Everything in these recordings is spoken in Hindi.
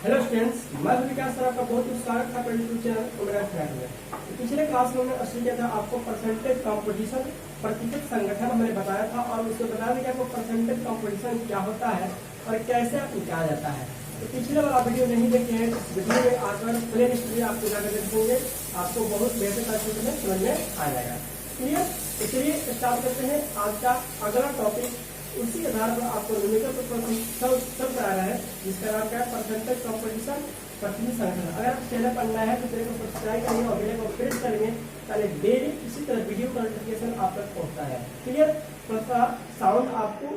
हेलो स्टूडेंट्स, मैं विकास सर आपका बहुत स्वागत है अपने यूट्यूब चैनल उमरा फ्लैट में। तो पिछले क्लास में हमने असली किया था आपको परसेंटेज कंपटीशन प्रतिशत संगठन हमने बताया था और उसको बताया था कि आपको परसेंटेज कंपटीशन क्या होता है और कैसे आप निकाला जाता है। तो पिछले वाला वीडियो नहीं देखे हैं तो इस वीडियो में आकर प्ले लिस्ट भी आपको जाकर देखेंगे, आपको बहुत बेहतर तरीके से समझ में आ जाएगा। क्लियर? तो चलिए स्टार्ट करते हैं आज का अगला टॉपिक। उसी आधार पर आपको न्यूमेरिकल सब करा रहा है जिसका नाम क्या है, परसेंटेज कंपटीशन प्रतिशत संगठन। अगर आप चैनल पर नया है तो चैनल को सब्सक्राइब करेंगे और बेल को प्रेस करेंगे ताकि डेली इसी तरह वीडियो का नोटिफिकेशन आप तक पहुंचता है। क्लियर? थोड़ा साउंड आपको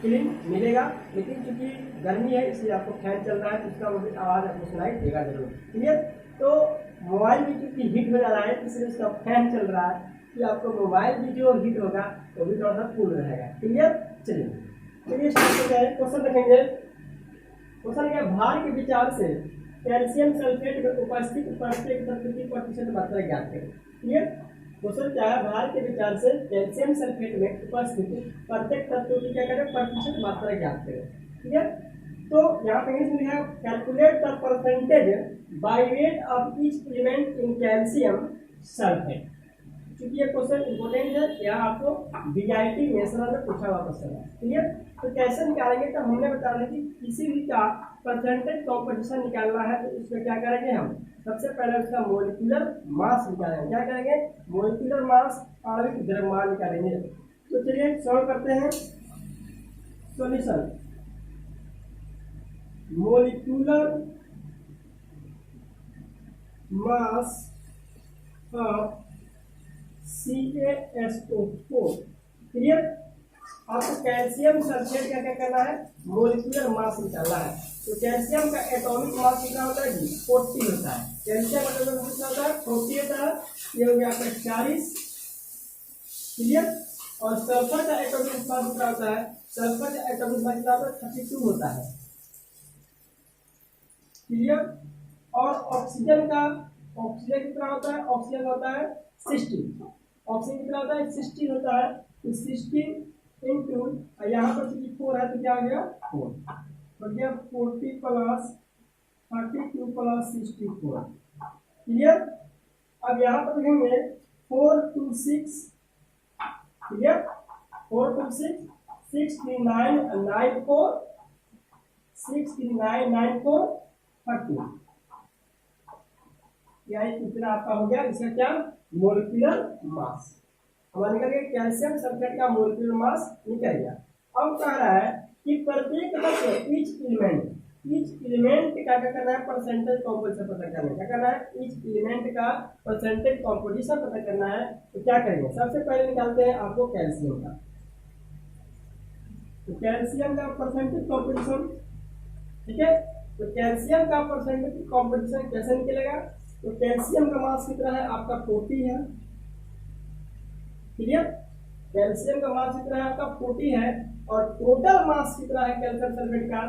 क्लीन मिलेगा, लेकिन क्योंकि गर्मी है इसलिए आपको फैन चल रहा है तो उसका आवाज आपको सुनाई देगा जरूर। क्लियर? तो मोबाइल भी क्योंकि हीट हो जा रहा है इसलिए उसका फैन चल रहा है कि आपको मोबाइल भी जो हीट होगा वो भी थोड़ा सा कूल रहेगा। क्लियर? चलिए स्टार्ट करते हैं। क्वेश्चन देखेंगे। क्वेश्चन क्या, भार के विचार से कैल्शियम सल्फेट में उपस्थित प्रत्येक तत्व की प्रतिशत मात्रा ज्ञात करें। क्लियर? क्वेश्चन क्या है, भार के विचार से कैल्शियम सल्फेट में उपस्थित प्रत्येक तत्व की क्या करें, प्रतिशत मात्रा ज्ञात करें। क्लियर? तो यहाँ पे लिखा है calculate the percentage by weight of each element in calcium sulphate. क्योंकि ये क्वेश्चन इंपोर्टेंट है, यह आपको बीआईटी नेशनल में पूछा हुआ क्वेश्चन है। क्लियर? तो कैसे निकालेंगे, तो हमने बताया कि किसी भी का परसेंटेज कंपटीशन निकालना है तो इसमें क्या करेंगे, हम सबसे पहले उसका मोलिकुलर मास निकालेंगे। क्या करेंगे, मोलिकुलर मास, आणविक द्रव्यमान निकालेंगे। तो चलिए सॉल्व करते हैं। Solution, molecular mass of CaSO4। Clear? आपको कैल्शियम सल्फेट का क्या करना है, मोलिकुलर मास निकालना है। तो कैल्शियम का एटॉमिक मास कितना होता है जी, 40 होता है। कैल्शियम का एटॉमिक मास कितना होता है, 40 होता है। ये हो गया आपका 40। क्लियर? और सल्फर का एटॉमिक मास कितना होता है, सल्फर का एटॉमिक मास कितना होता है, 32 होता है। क्लियर? और ऑक्सीजन कितना होता है, ऑक्सीजन होता है 60। ऑक्सीजन कितना होता है, 60 होता है। तो 60 इंटू यहाँ पर 4 है तो क्या हो गया, 4 हो गया, 40 प्लस 32 प्लस 64। क्लियर? अब यहाँ पर देखेंगे 4 2 6। क्लियर? 4 2 6 6 3 9 9 4 6 3 9 9 4 30। यानी इतना आपका हो गया, इसका क्या, मोलिकुलर मास। हमारा निकल गया कैल्शियम सल्फेट का मोलिकुलर मास निकल गया। अब कह रहा है कि प्रत्येक तत्व ईच एलिमेंट का क्या करना है, परसेंटेज कंपोजिशन पता करना है। क्या करना है, ईच एलिमेंट का परसेंटेज कंपोजिशन पता करना है। तो क्या करेंगे, सबसे पहले निकालते हैं आपको कैल्शियम का। तो कैल्शियम का परसेंटेज कंपोजिशन, ठीक है। तो कैल्शियम का परसेंटेज कंपोजिशन कैसे निकलेगा, तो कैल्शियम का मास कितना है आपका, 40 है। क्लियर? कैल्शियम का मास कितना है आपका, 40 है। और टोटल मास कितना है कैल्शियम सल्फेट का,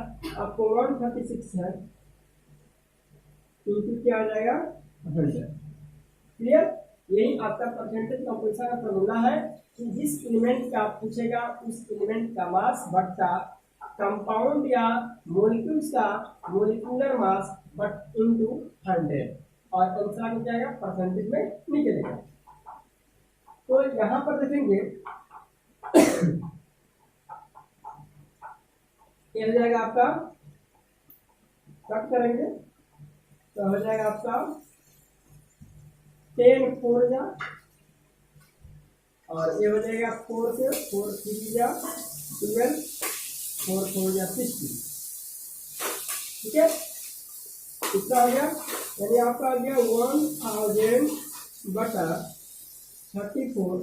आपको 136 है। तो क्या आ जाएगा, 100। क्लियर? यही आपका परसेंटेज कंपोजिशन का फॉर्मूला है कि जिस एलिमेंट का पूछेगा उस एलिमेंट का मास बट्टा कंपाउंड या मोलिक्यूल्स का मोलिकुलर मास बट इनटू 100 और आंसर हो जाएगा परसेंटेज में निकलेगा। तो यहाँ पर देखेंगे ये हो जाएगा आपका, कट करेंगे तो हो जाएगा आपका 10 4 जा, और ये हो जाएगा 4 से 4 3 जा 12 4 4 जा 60। ठीक है, कितना हो गया, यानी आपका आ गया 1000 बटा 34,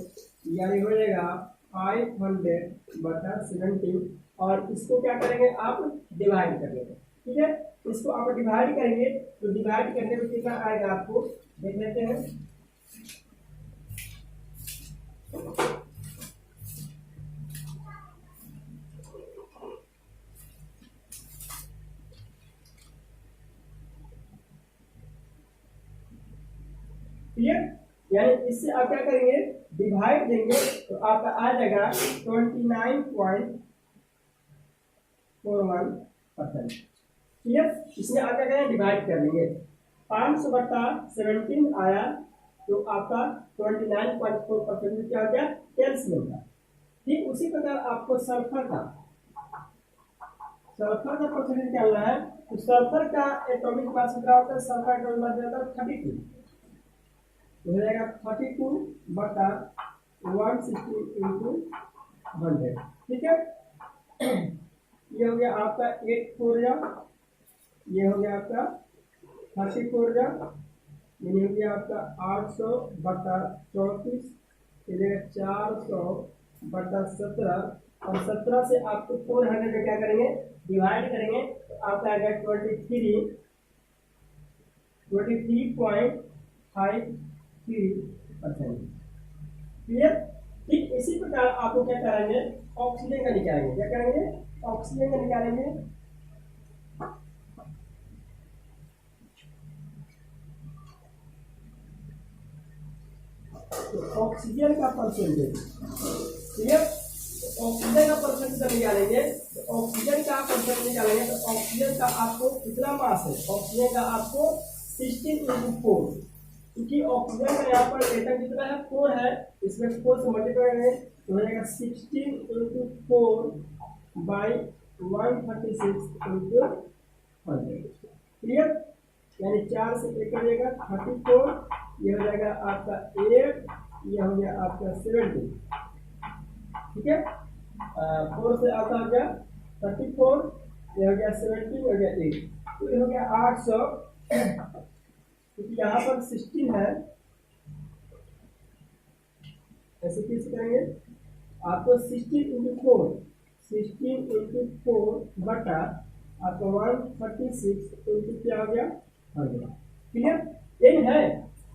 यानी हो जाएगा 500 बटा 17। और इसको क्या करेंगे आप, डिवाइड कर लेंगे। ठीक है, इसको आप डिवाइड करेंगे तो डिवाइड करने में कितना आएगा आपको देख लेते हैं। क्लियर? यानी इससे आप क्या करेंगे, डिवाइड देंगे तो आपका आ जाएगा 29.5 41%। ठीक है, इसमें आप क्या करें, डिवाइड कर लेंगे। 500/17 आया तो आपका 29.4% क्या हो गया, कैल्शियम का। ठीक उसी प्रकार आपको सल्फर का परसेंटेज निकालना है। तो सल्फर का एटॉमिक मास कितना होता है, सल्फर एटॉमिक मास होता है 32, तो हो जाएगा 32/160 इंटू 100। ठीक है, ये हो गया आपका 8 4 ये हो गया आपका 34 ये हो गया आपका 800/34, ये 400/17, और 17 से आपको 400 में क्या करेंगे, डिवाइड करेंगे, तो आपका आएगा 23.53%। क्लियर। ठीक इसी प्रकार आपको क्या करेंगे, ऑक्सीजन का निकालेंगे। क्या करेंगे, ऑक्सीजन का निकालेंगे। तो ऑक्सीजन का परसेंटेज, क्लियर, ऑक्सीजन का परसेंटेज निकालेंगे। तो ऑक्सीजन का परसेंटेज निकालेंगे तो ऑक्सीजन का आपको कितना मास है, ऑक्सीजन का आपको 16/4, क्योंकि ऑक्सीजन का यहाँ पर एटम कितना है, 4 है, इसमें 4 से मल्टीप्लाई करेंगे तो हो जाएगा 16/4/136/100। क्लियर, यानी 4 से 1 करिएगा 34, ये हो जाएगा आपका 8, ये हो गया आपका 70। ठीक है, 4 से आता हो गया 34, ये हो गया 70, हो गया 8, तो ये हो गया 800। क्योंकि यहाँ पर 16 है, ऐसे कैसे करेंगे, आपको 16/4 बटा आपको 136 इंटू क्या हो गया, 100। क्लियर, यही है,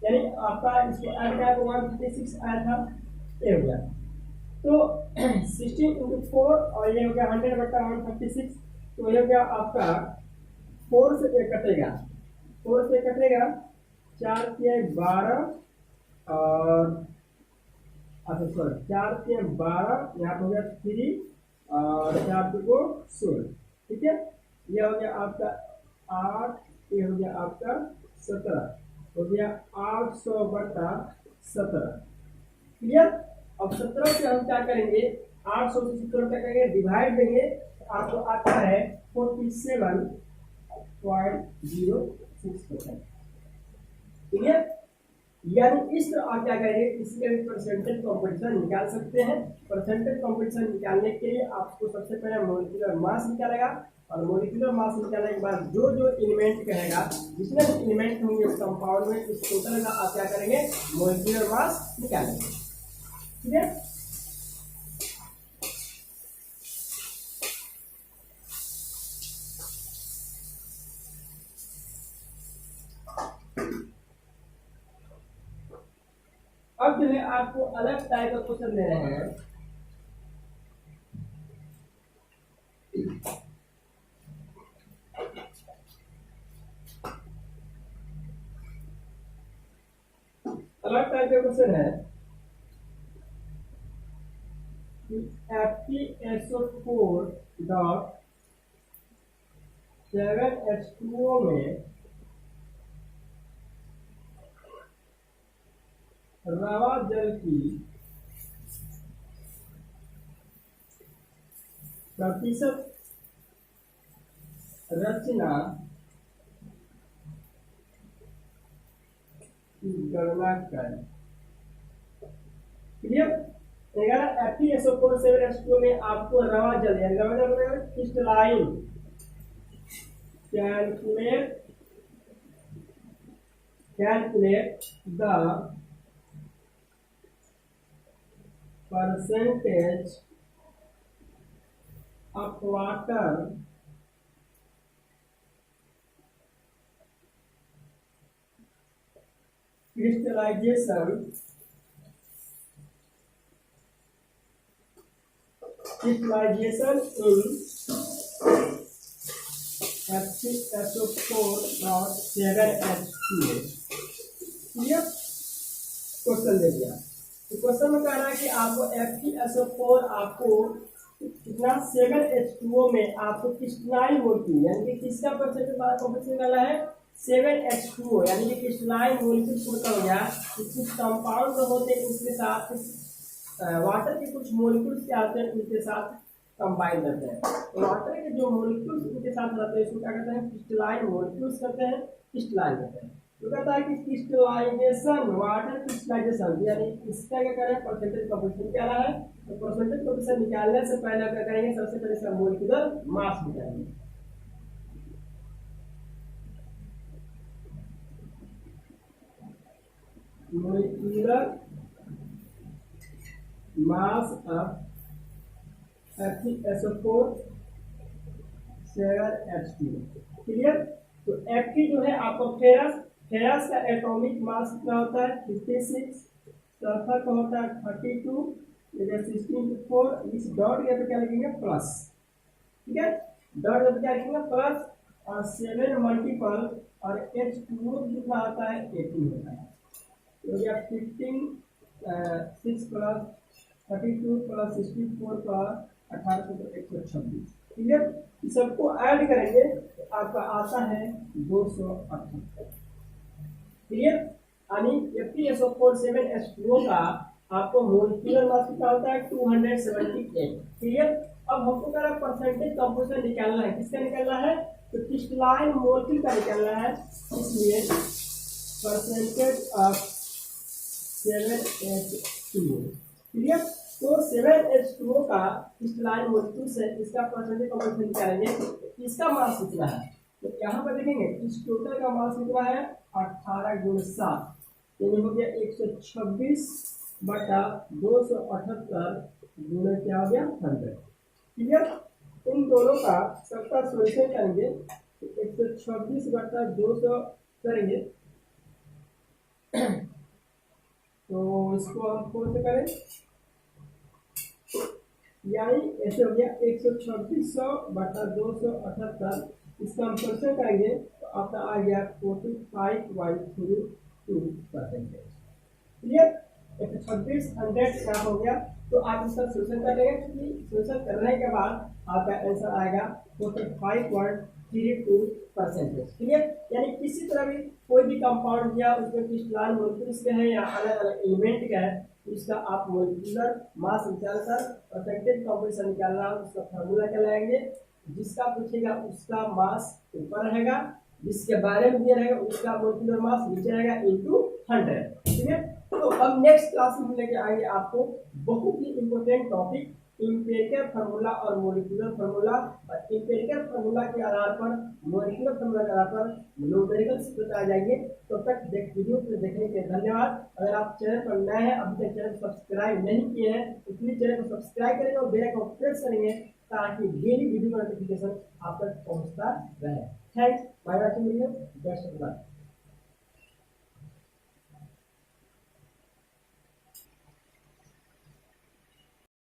यानी आपका इसको ऐड किया तो 136 आया था, ये हो गया। तो 16/4 और ये हो गया 100/136, तो ये हो गया आपका 4 से 1 कटेगा, 4 से 1 कटेगा, 4 के 12 और अच्छा सॉरी 4 के 12, यहाँ पे हो गया 3 और 4 को 16। ठीक है, ये हो गया आपका 8, ये हो गया आपका 17, हो गया 800/17। क्लियर, अब 17 से हम क्या करेंगे, 800 से 17 क्या करेंगे, डिवाइड देंगे, तो आपको आता है 47.06%। क्लियर, यानी इस तरह आप क्या करेंगे, इसमें भी परसेंटेज कॉम्पिटिशन निकाल सकते हैं। परसेंटेज कॉम्पिटिशन निकालने के लिए आपको सबसे पहले मोलिकुलर मास निकालेगा, और मोलिकुलर मास निकालने के बाद जो जो एलिमेंट कहेगा, जितने भी एलिमेंट होंगे उस कंपाउंड में, उस टोटल का आप क्या करेंगे, मोलिकुलर मास निकालेंगे। ठीक है, अब जो है आपको अलग टाइप का क्वेश्चन दे रहे हैं। अलग टाइप का क्वेश्चन है कि FeSO4.7H2O में रवा जल की प्रतिशत रचना की गणना करें। क्लियर, FeSO4.7H2O में आपको रवा जल crystalline calculate the percentage of water crystallization in FeSO4.7H2O। Clear, question दे दिया, तो क्वेश्चन में कह रहा है कि आपको FeSO4 आपको कितना 7H2O में आपको क्रिस्टलाइन मोलिक्यूल यानी कि किसका परसेंटेज कॉम्पोजिशन निकाला है 7H2O यानी कि क्रिस्टलाइन मोलिक्यूल शुरू हो गया। कुछ कंपाउंड होते हैं उसके साथ वाटर के कुछ मोलिक्यूल्स क्या होते हैं उनके साथ कंबाइन करते हैं। वाटर के जो मोलिक्यूल्स उनके साथ रहते हैं उसको क्या कहते हैं क्रिस्टलाइन मोलिक्यूल्स कहते हैं क्रिस्टलाइन कहते हैं। तो कहता है कि क्रिस्टलाइजेशन वाटर क्रिस्टलाइजेशन यानी इसका क्या करें परसेंटेज कॉम्पोजिशन क्या रहा है। तो परसेंटेज कॉम्पोजिशन निकालने से पहले क्या करेंगे सबसे पहले इसका मोलिकुलर मास निकालेंगे। Molecular mass of FeSO4 7H2 clear. तो F जो है आपको फेरस फेरस का एटॉमिक मास कितना होता है 56, सल्फर का होता है 32, इधर 16 इस डॉट यहाँ पे क्या लिखेंगे प्लस। ठीक है डॉट यहाँ पे क्या लिखेंगे प्लस और 7 मल्टीपल और H2O कितना होता है 18 होता है। तो यह 15 6 प्लस 32 प्लस 64 प्लस 18 तो 126। क्लियर इस सबको ऐड करेंगे तो आपका आता है 278। क्लियर यानी FeSO4 7H2O का आपको मोलिकुलर मास कितना होता है 278। क्लियर अब हमको क्या परसेंटेज कंपोजिशन निकालना है। किसका निकालना है तो क्रिस्टलाइन मोलिक्यूल का निकालना है। इसलिए परसेंटेज ऑफ 7H2O क्लियर। तो 7H2O का क्रिस्टलाइन मोलिक्यूल से इसका परसेंटेज कंपोजिशन निकालेंगे। इसका मास कितना है तो यहाँ पर देखेंगे इस टोटल का मास कितना है 18 गुण 7 यानी हो गया 126 बटा 278 गुणे क्या हो गया 100। क्लियर इन दोनों का सबका सोल्यूशन करेंगे तो 126 बटा 200 करेंगे तो इसको हम कौन से करें यानी ऐसे हो गया 126 बटा 278 इसका हम सोल्यूशन करेंगे तो आपका आ गया 45.32%। क्लियर 126 100 क्या हो गया तो आप इसका सोल्यूशन कर लेंगे क्योंकि सोल्यूशन करने के बाद आपका आंसर आएगा 45.32%। क्लियर यानी किसी तरह भी कोई भी कंपाउंड दिया उसमें क्रिस्टलाइन मोलिक्यूल्स के हैं या अलग अलग एलिमेंट का है इसका आप मोलिकुलर मास निकालकर परसेंटेज कॉम्पोजिशन निकालना उसका फार्मूला क्या लगाएंगे। जिसका पूछेगा उसका मास ऊपर रहेगा जिसके बारे में दिया रहेगा उसका मोलिकुलर मास नीचे रहेगा इनटू 100। ठीक है तो अब नेक्स्ट क्लास में लेके आएंगे आपको बहुत ही इंपॉर्टेंट टॉपिक इंपेरिकल फार्मूला और मोलिकुलर फार्मूला। और इंपेरिकल फार्मूला के आधार पर मोलिकुलर फार्मूला के आधार पर न्यूमेरिकल सूत्र आ जाएंगे। तो तक वीडियो को देखने के धन्यवाद। अगर आप चैनल पर नए हैं अभी तक चैनल सब्सक्राइब नहीं किए हैं तो प्लीज चैनल को सब्सक्राइब करेंगे और बेल आइकन प्रेस करेंगे ताकि डेली वीडियो नोटिफिकेशन आप तक पहुंचता रहे। Thanks by watching video best of luck.